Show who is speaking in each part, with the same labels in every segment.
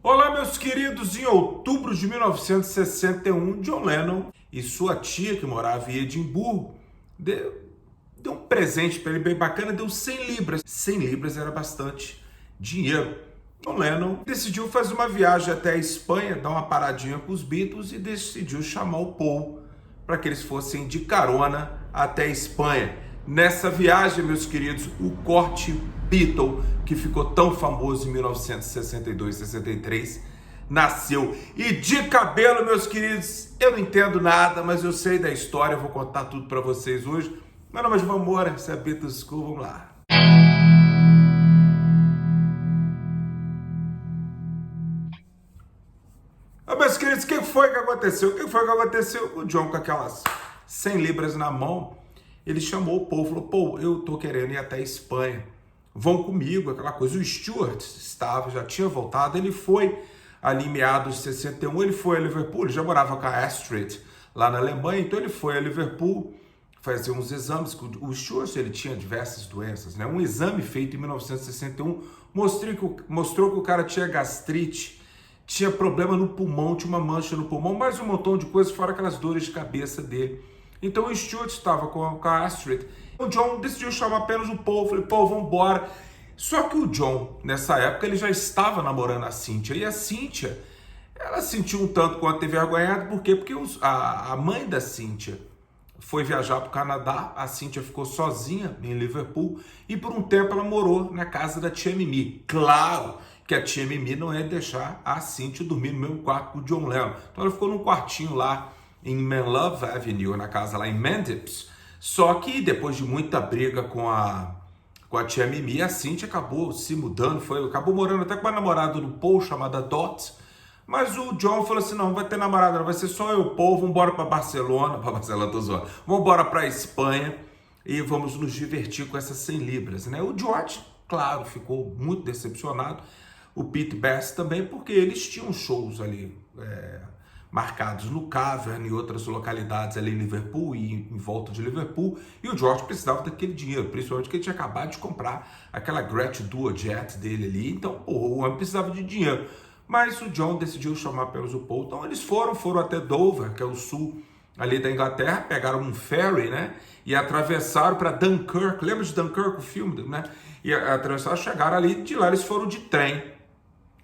Speaker 1: Olá, meus queridos. Em outubro de 1961, John Lennon e sua tia, que morava em Edimburgo, deu um presente para ele bem bacana, deu 100 libras. 100 libras era bastante dinheiro. John Lennon decidiu fazer uma viagem até a Espanha, dar uma paradinha com os Beatles e decidiu chamar o Paul para que eles fossem de carona até a Espanha. Nessa viagem, meus queridos, o corte Beatle, que ficou tão famoso em 1962, 63, nasceu. E de cabelo, meus queridos, eu não entendo nada, mas eu sei da história, eu vou contar tudo para vocês hoje. Meu nome é João Moura, esse é a Beatles School, vamos lá. Meus queridos, o que foi que aconteceu? O John, com aquelas 100 libras na mão, ele chamou o Paul, falou: Paul, eu tô querendo ir até a Espanha, vão comigo, aquela coisa. O Stuart já tinha voltado, ele foi ali em meados de 61, ele foi a Liverpool, ele já morava com a Astrid lá na Alemanha, então ele foi a Liverpool fazer uns exames. O Stuart, ele tinha diversas doenças, né? Um exame feito em 1961 mostrou que o cara tinha gastrite, tinha problema no pulmão, tinha uma mancha no pulmão, mais um montão de coisas, fora aquelas dores de cabeça dele. Então o Stuart estava com a Astrid. O John decidiu chamar apenas o Paul. Falei: Paul, vamos embora. Só que o John, nessa época, ele já estava namorando a Cynthia. E a Cynthia, ela sentiu um tanto quanto envergonhada. Por quê? Porque a mãe da Cynthia foi viajar para o Canadá. A Cynthia ficou sozinha em Liverpool. E por um tempo ela morou na casa da tia Mimi. Claro que a tia Mimi não ia deixar a Cynthia dormir no mesmo quarto com o John Lennon. Então ela ficou num quartinho lá em Menlove Avenue, na casa lá em Mendips. Só que depois de muita briga com a tia Mimi, a Cynthia acabou se mudando, acabou morando até com uma namorada do Paul chamada Dot. Mas o John falou assim: não vai ter namorada, não, vai ser só eu e o Paul, vamos embora para Barcelona, tô zoando, vamos embora para Espanha e vamos nos divertir com essas 100 libras, né? O George, claro, ficou muito decepcionado, o Pete Best também, porque eles tinham shows ali marcados no Cavern e outras localidades ali em Liverpool e em volta de Liverpool, e o George precisava daquele dinheiro, principalmente porque ele tinha acabado de comprar aquela Gretsch Duojet dele ali, então o homem precisava de dinheiro. Mas o John decidiu chamar apenas o Paul, então eles foram até Dover, que é o sul ali da Inglaterra, pegaram um ferry, né, e atravessaram para Dunkirk. Lembra de Dunkirk, o filme, né? E atravessaram, chegaram ali, de lá eles foram de trem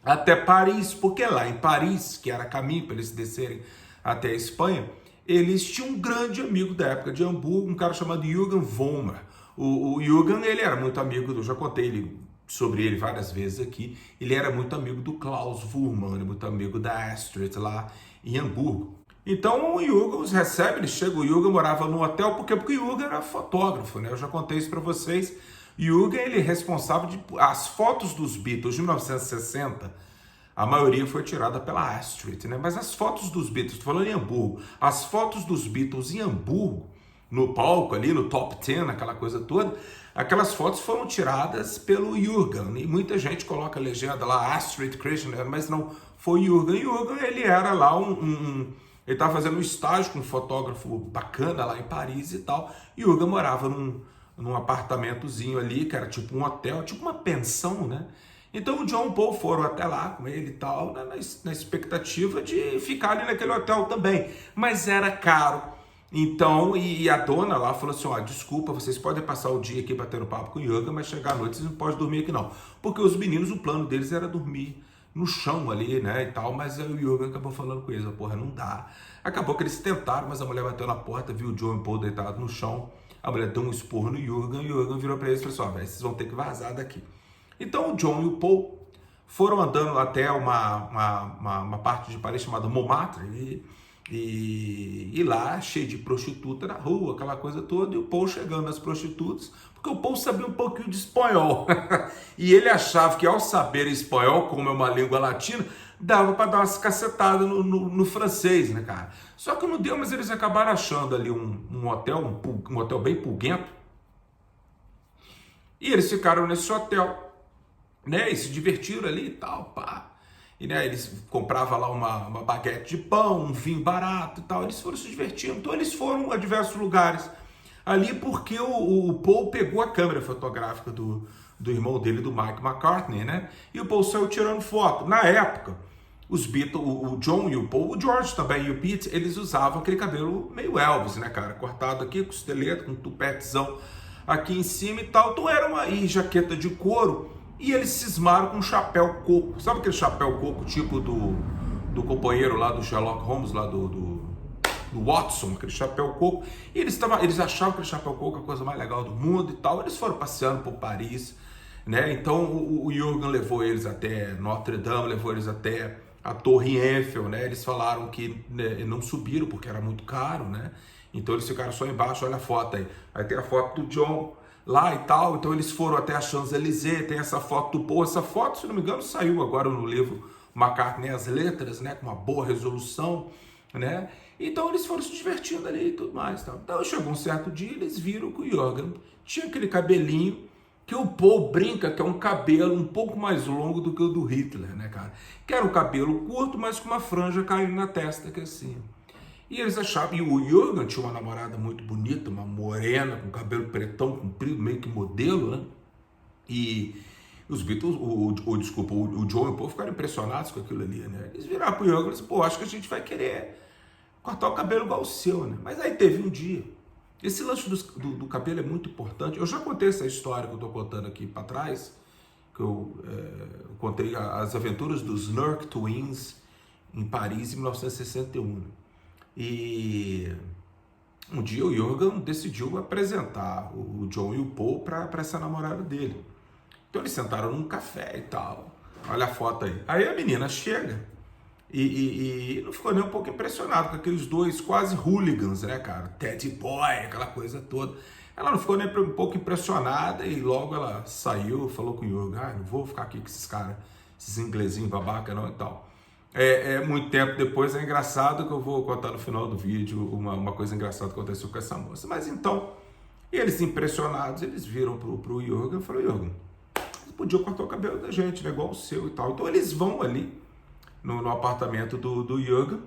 Speaker 1: até Paris, porque lá em Paris, que era caminho para eles descerem até a Espanha, eles tinham um grande amigo da época de Hamburgo, um cara chamado Jürgen Vollmer. O Jürgen, ele era muito amigo, eu já contei sobre ele várias vezes aqui, ele era muito amigo do Klaus Wurman, muito amigo da Astrid lá em Hamburgo. Então o Jürgen os recebe, ele chega, o Jürgen morava num hotel, porque o Jürgen era fotógrafo, né? Eu já contei isso para vocês. Jürgen, ele é responsável as fotos dos Beatles de 1960, a maioria foi tirada pela Astrid, né? Mas as fotos dos Beatles, estou falando em Hamburgo, as fotos dos Beatles em Hamburgo, no palco ali, no top 10, aquela coisa toda, aquelas fotos foram tiradas pelo Jürgen, e muita gente coloca a legenda lá, Astrid Kirchner, mas não, foi Jürgen. Jürgen, ele era lá ele estava fazendo um estágio com um fotógrafo bacana lá em Paris e tal, e Jürgen morava num apartamentozinho ali, que era tipo um hotel, tipo uma pensão, né? Então o John e o Paul foram até lá com ele e tal, na expectativa de ficar ali naquele hotel também. Mas era caro. Então, e a dona lá falou assim: ó, desculpa, vocês podem passar o dia aqui batendo papo com o Jürgen, mas chegar à noite vocês não podem dormir aqui não. Porque os meninos, o plano deles era dormir no chão ali, né, e tal, mas o Jürgen acabou falando com eles: porra, não dá. Acabou que eles tentaram, mas a mulher bateu na porta, viu o John e o Paul deitados no chão. A mulher deu um esporro no Jürgen, e o Jürgen virou para eles e falou assim: ó, velho, vocês vão ter que vazar daqui. Então o John e o Paul foram andando até uma parte de Paris chamada Montmartre, e lá, cheio de prostituta na rua, aquela coisa toda, e o Paul chegando nas prostitutas, porque o Paul sabia um pouquinho de espanhol, e ele achava que ao saber espanhol, como é uma língua latina, dava para dar umas cacetadas no francês, né, cara? Só que não deu, mas eles acabaram achando ali um hotel bem pulguento, e eles ficaram nesse hotel, né, e se divertiram ali e tal, pá. E né, eles compravam lá uma baguete de pão, um vinho barato e tal, eles foram se divertindo. Então eles foram a diversos lugares ali, porque o Paul pegou a câmera fotográfica do do irmão dele, do Mike McCartney, né? E o Paul saiu tirando foto. Na época, os Beatles, o John e o Paul, o George também e o Pete, eles usavam aquele cabelo meio Elvis, né, cara? Cortado aqui, costeleta, com um tupetezão aqui em cima e tal. Então era uma jaqueta de couro e eles cismaram com um chapéu coco. Sabe aquele chapéu coco tipo do companheiro lá do Sherlock Holmes, lá do Watson, aquele chapéu coco? E eles achavam aquele chapéu coco a coisa mais legal do mundo e tal. Eles foram passeando por Paris, né? Então o Jürgen levou eles até Notre Dame, levou eles até a Torre Eiffel, né? Eles falaram que, né, não subiram porque era muito caro, né? Então eles ficaram só embaixo. Olha a foto aí. Aí tem a foto do John lá e tal. Então eles foram até a Champs-Élysées. Tem essa foto do Paul. Essa foto, se não me engano, saiu agora no livro McCartney as Letras, né? Com uma boa resolução, né? Então eles foram se divertindo ali e tudo mais, tá? Então chegou um certo dia, eles viram que o Jürgen tinha aquele cabelinho que o Paul brinca que é um cabelo um pouco mais longo do que o do Hitler, né, cara? Que era um cabelo curto, mas com uma franja caindo na testa, que assim. E eles achavam, e o Jürgen tinha uma namorada muito bonita, uma morena, com cabelo pretão comprido, meio que modelo, né? E os Beatles, o John e o Paul ficaram impressionados com aquilo ali, né? Eles viraram pro Jürgen e disseram, pô, acho que a gente vai querer cortar o cabelo igual o seu, né? Mas aí teve um dia. Esse lance do cabelo é muito importante. Eu já contei essa história que eu estou contando aqui para trás, que eu contei as aventuras dos Nurk Twins em Paris em 1961. E um dia o Jürgen decidiu apresentar o John e o Paul para essa namorada dele. Então eles sentaram num café e tal. Olha a foto aí. Aí a menina chega e não ficou nem um pouco impressionado com aqueles dois quase hooligans, né, cara? Teddy Boy, aquela coisa toda. Ela não ficou nem um pouco impressionada e logo ela saiu, falou com o Jürgen, não vou ficar aqui com esses caras, esses inglesinhos babaca não e tal. Muito tempo depois, é engraçado que eu vou contar no final do vídeo uma coisa engraçada que aconteceu com essa moça. Mas então, eles impressionados, eles viram pro Jürgen e falaram, Jürgen, você podia cortar o cabelo da gente, né, igual o seu e tal. Então eles vão ali no apartamento do Jürgen,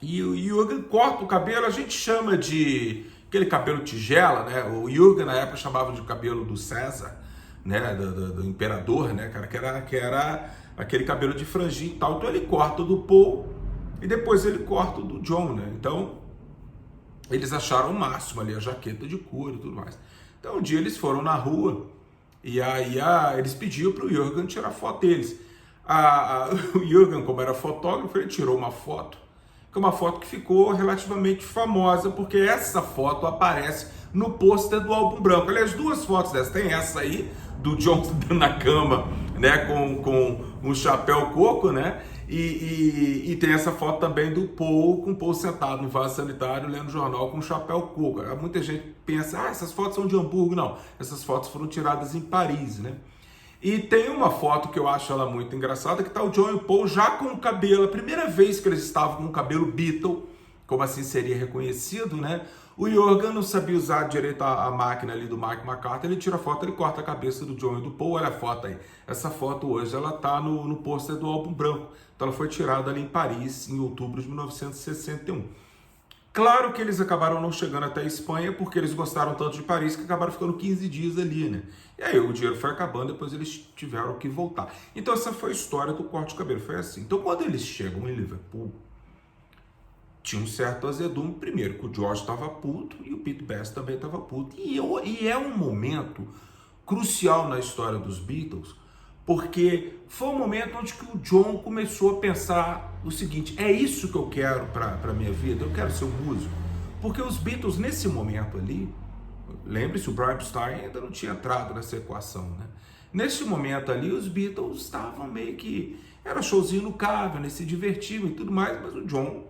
Speaker 1: e o Jürgen corta o cabelo, a gente chama de aquele cabelo tigela, né? O Jürgen na época chamava de cabelo do César, né? Do imperador, né, cara? Que era aquele cabelo de franjinha e tal. Então ele corta o do Paul e depois ele corta o do John, né? Então eles acharam o máximo ali, a jaqueta de couro e tudo mais. Então um dia eles foram na rua e aí eles pediram para o Jürgen tirar foto deles. O Jürgen, como era fotógrafo, ele tirou uma foto, que é uma foto que ficou relativamente famosa, porque essa foto aparece no pôster do Álbum Branco. Aliás, duas fotos dessas, tem essa aí, do John na cama, né, com um chapéu coco, né, e tem essa foto também do Paul, com o Paul sentado no vaso sanitário, lendo jornal com um chapéu coco. Muita gente pensa, essas fotos são de Hamburgo. Não, essas fotos foram tiradas em Paris, né. E tem uma foto que eu acho ela muito engraçada, que tá o John e o Paul já com o cabelo, a primeira vez que eles estavam com o cabelo Beatle, como assim seria reconhecido, né? O Jürgen não sabia usar direito a máquina ali do Mike McCartney, ele tira a foto, ele corta a cabeça do John e do Paul, olha a foto aí. Essa foto hoje, ela tá no pôster do Álbum Branco, então ela foi tirada ali em Paris, em outubro de 1961. Claro que eles acabaram não chegando até a Espanha, porque eles gostaram tanto de Paris que acabaram ficando 15 dias ali, né? E aí o dinheiro foi acabando, depois eles tiveram que voltar. Então essa foi a história do corte de cabelo, foi assim. Então quando eles chegam em Liverpool, tinha um certo azedume, primeiro que o George estava puto e o Pete Best também estava puto. E é um momento crucial na história dos Beatles, porque foi um momento onde que o John começou a pensar o seguinte, é isso que eu quero para a minha vida, eu quero ser um músico. Porque os Beatles, nesse momento ali, lembre-se, o Brian Epstein ainda não tinha entrado nessa equação, né? Nesse momento ali, os Beatles estavam meio que, era showzinho no Cavern, se divertiam e tudo mais, mas o John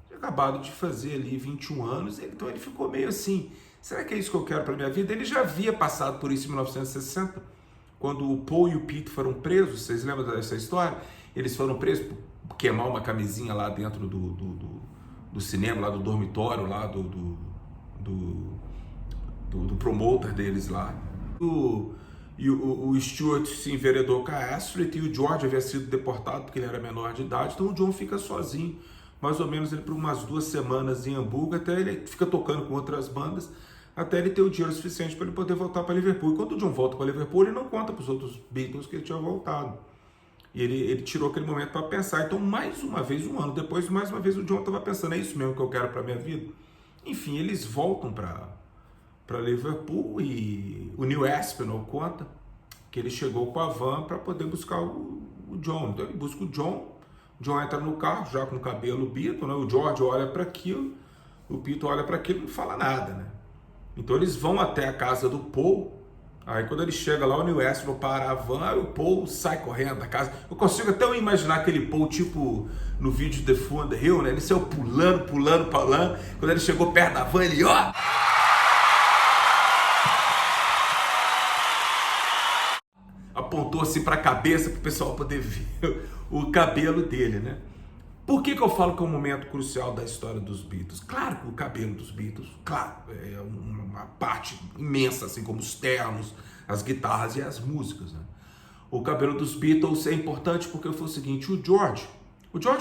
Speaker 1: tinha acabado de fazer ali 21 anos, então ele ficou meio assim, será que é isso que eu quero para minha vida? Ele já havia passado por isso em 1960, quando o Paul e o Pete foram presos, vocês lembram dessa história? Eles foram presos por queimar uma camisinha lá dentro do cinema, lá do dormitório, lá do promoter deles lá. O Stuart se enveredou com a Astrid e o George havia sido deportado porque ele era menor de idade, então o John fica sozinho, mais ou menos ele por umas 2 semanas em Hamburgo, até ele fica tocando com outras bandas, até ele ter o dinheiro suficiente para ele poder voltar para Liverpool. E quando o John volta para Liverpool, ele não conta para os outros Beatles que ele tinha voltado. E ele tirou aquele momento para pensar. Então, mais uma vez, um ano depois, mais uma vez o John estava pensando, é isso mesmo que eu quero para minha vida? Enfim, eles voltam para Liverpool e o Neil Aspinall conta que ele chegou com a van para poder buscar o John. Então ele busca o John entra no carro já com o cabelo Beatle, né? O George olha para aquilo, o Peter olha para aquilo e não fala nada, né? Então eles vão até a casa do Paul. Aí quando ele chega lá, o Neil Aspinall para a van, aí o Paul sai correndo da casa. Eu consigo até imaginar aquele Paul, tipo no vídeo The Fool on the Hill, né? Ele saiu pulando. Quando ele chegou perto da van, ele, ó... apontou assim para a cabeça para o pessoal poder ver o cabelo dele, né? Por que eu falo que é um momento crucial da história dos Beatles? Claro que o cabelo dos Beatles, claro, é uma parte imensa, assim como os ternos, as guitarras e as músicas, né? O cabelo dos Beatles é importante porque foi o seguinte, o George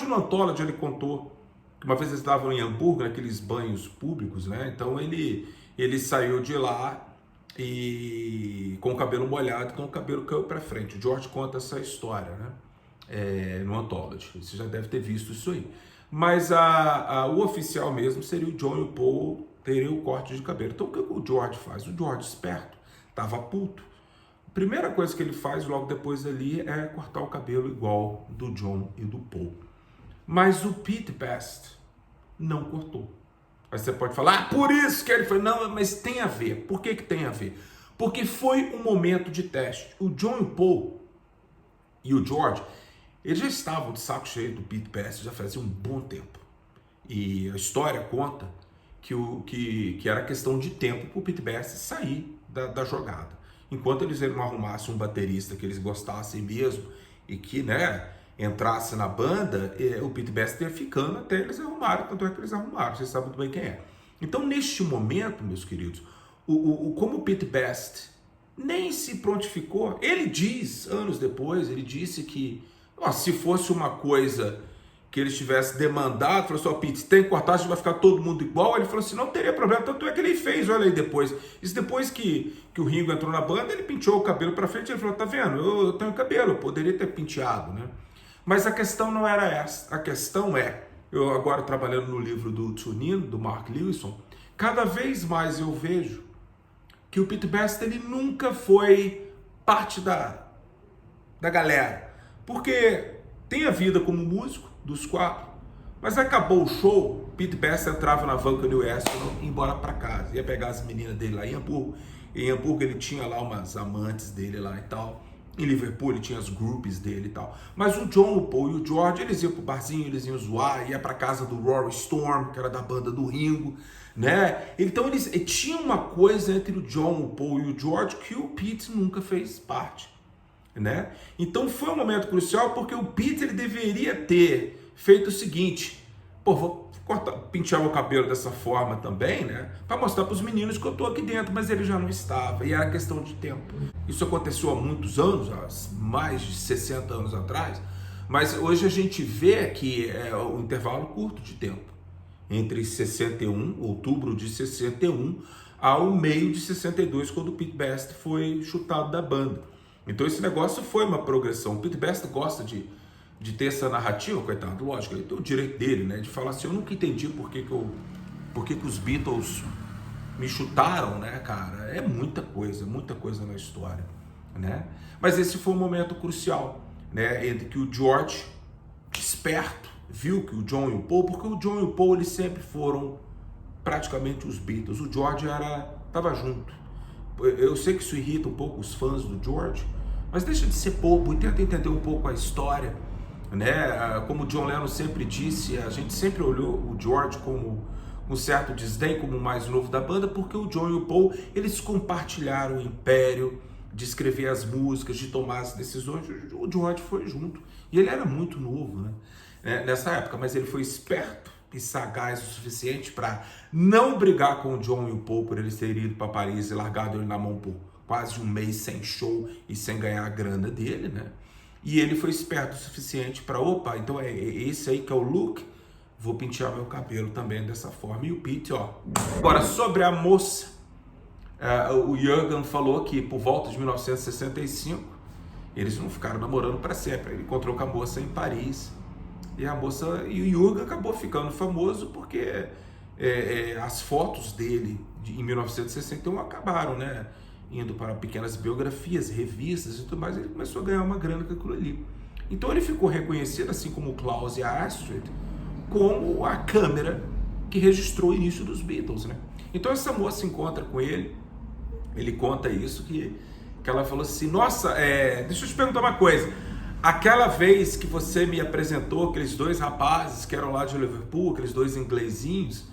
Speaker 1: no Anthology, ele contou que uma vez eles estavam em Hamburgo, naqueles banhos públicos, né? Então ele saiu de lá e com o cabelo molhado, então o cabelo caiu para frente. O George conta essa história, né? No Anthology, você já deve ter visto isso aí. Mas o oficial mesmo seria o John e o Paul terem o corte de cabelo. Então o que o George faz? O George, esperto, estava puto. A primeira coisa que ele faz logo depois ali é cortar o cabelo igual do John e do Paul. Mas o Pete Best não cortou. Aí você pode falar, por isso que ele foi. Não, mas tem a ver. Por que tem a ver? Porque foi um momento de teste. O John e o Paul e o George, eles já estavam de saco cheio do Pete Best já fazia um bom tempo. E a história conta que era questão de tempo para o Pete Best sair da jogada. Enquanto eles não arrumassem um baterista que eles gostassem mesmo e que, né, entrasse na banda, o Pete Best ia ficando até eles arrumaram, tanto é que eles arrumaram, vocês sabem muito bem quem é. Então, neste momento, meus queridos, como o Pete Best nem se prontificou, ele diz, anos depois, ele disse que se fosse uma coisa que ele tivesse demandado, falou assim, ó, Pete, tem que cortar, vai ficar todo mundo igual, ele falou assim, não teria problema, tanto é que ele fez, olha aí depois. Isso depois que o Ringo entrou na banda, ele penteou o cabelo pra frente, ele falou, tá vendo, eu tenho cabelo, eu poderia ter penteado, né? Mas a questão não era essa, a questão eu agora trabalhando no livro do Tune In, do Mark Lewisohn, cada vez mais eu vejo que o Pete Best, ele nunca foi parte da galera, porque tem a vida como músico dos quatro, mas acabou o show, Pete Best entrava na van com o Neil Aspinall e ia embora para casa, ia pegar as meninas dele lá em Hamburgo. Em Hamburgo ele tinha lá umas amantes dele lá e tal. Em Liverpool ele tinha as groupies dele e tal. Mas o John, o Paul e o George, eles iam pro barzinho, eles iam zoar, ia pra casa do Rory Storm, que era da banda do Ringo, né? Então eles tinham uma coisa entre o John, o Paul e o George que o Pete nunca fez parte, né? Então foi um momento crucial porque o Pete, ele deveria ter feito o seguinte, vou pentear o cabelo dessa forma também, né? Para mostrar para os meninos que eu tô aqui dentro, mas ele já não estava, e era questão de tempo. Isso aconteceu há muitos anos, há mais de 60 anos atrás, mas hoje a gente vê que é um intervalo curto de tempo, entre 61, outubro de 61, ao meio de 62, quando o Pete Best foi chutado da banda. Então esse negócio foi uma progressão. O Pete Best gosta de ter essa narrativa, coitado, lógico, ele tem o direito dele, né, de falar assim, eu nunca entendi por que os Beatles me chutaram, né, cara, é muita coisa na história, né, mas esse foi um momento crucial, né, entre que o George, esperto, viu que o John e o Paul, porque o John e o Paul, eles sempre foram praticamente os Beatles, o George tava junto. Eu sei que isso irrita um pouco os fãs do George, mas deixa de ser bobo e tenta entender um pouco a história, né? Como o John Lennon sempre disse, a gente sempre olhou o George como um certo desdém, como o mais novo da banda, porque o John e o Paul, eles compartilharam o império de escrever as músicas, de tomar as decisões. O George foi junto, e ele era muito novo, né? Nessa época, mas ele foi esperto e sagaz o suficiente para não brigar com o John e o Paul por eles terem ido para Paris e largado ele na mão por quase um mês sem show e sem ganhar a grana dele, né? E ele foi esperto o suficiente para, então é esse aí que é o look, vou pentear meu cabelo também dessa forma. E o Pete, ó. Agora, sobre a moça, O Jürgen falou que por volta de 1965 eles não ficaram namorando para sempre. Ele encontrou com a moça em Paris e o Jürgen acabou ficando famoso porque as fotos dele em 1961 acabaram, né? Indo para pequenas biografias, revistas e tudo mais. Ele começou a ganhar uma grana com aquilo ali. Então ele ficou reconhecido, assim como o Klaus e a Astrid, como a câmera que registrou o início dos Beatles, né? Então essa moça encontra com ele conta isso, que ela falou assim, nossa, deixa eu te perguntar uma coisa, aquela vez que você me apresentou aqueles dois rapazes que eram lá de Liverpool, aqueles dois inglesinhos,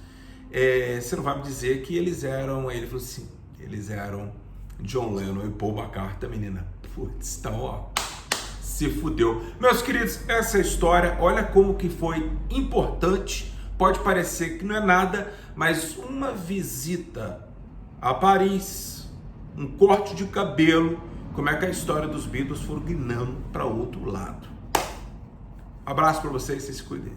Speaker 1: você não vai me dizer que eles eram, ele falou assim, eles eram John Lennon e Paul McCartney, menina, putz, então ó, se fudeu. Meus queridos, essa história, olha como que foi importante, pode parecer que não é nada, mas uma visita a Paris, um corte de cabelo, como é que a história dos Beatles foram guinando para outro lado. Abraço para vocês, se cuidem.